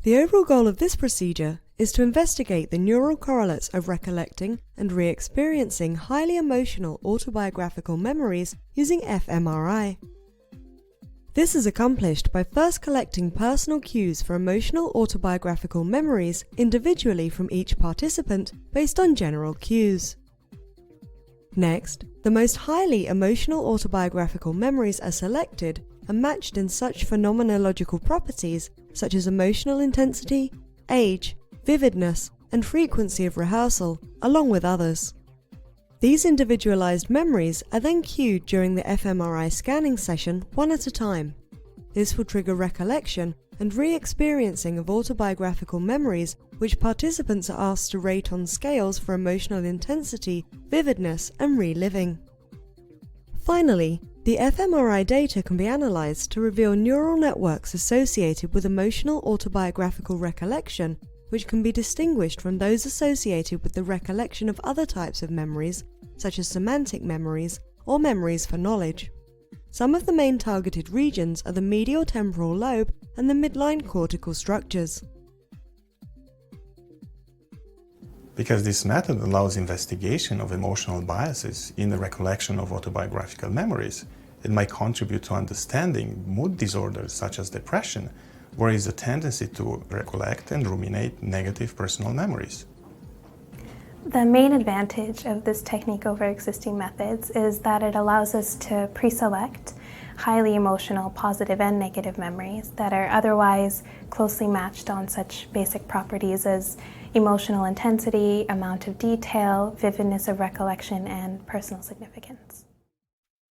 The overall goal of this procedure is to investigate the neural correlates of recollecting and re-experiencing highly emotional autobiographical memories using fMRI. This is accomplished by first collecting personal cues for emotional autobiographical memories individually from each participant based on general cues. Next, the most highly emotional autobiographical memories are selected and matched in such phenomenological properties such as emotional intensity, age, vividness, and frequency of rehearsal, along with others. These individualized memories are then cued during the fMRI scanning session one at a time. This will trigger recollection and re-experiencing of autobiographical memories, which participants are asked to rate on scales for emotional intensity, vividness, and reliving. Finally, the fMRI data can be analyzed to reveal neural networks associated with emotional autobiographical recollection, which can be distinguished from those associated with the recollection of other types of memories, such as semantic memories or memories for knowledge. Some of the main targeted regions are the medial temporal lobe and the midline cortical structures. Because this method allows investigation of emotional biases in the recollection of autobiographical memories, it might contribute to understanding mood disorders such as depression, where there is a tendency to recollect and ruminate negative personal memories. The main advantage of this technique over existing methods is that it allows us to pre-select highly emotional positive and negative memories that are otherwise closely matched on such basic properties as emotional intensity, amount of detail, vividness of recollection, and personal significance.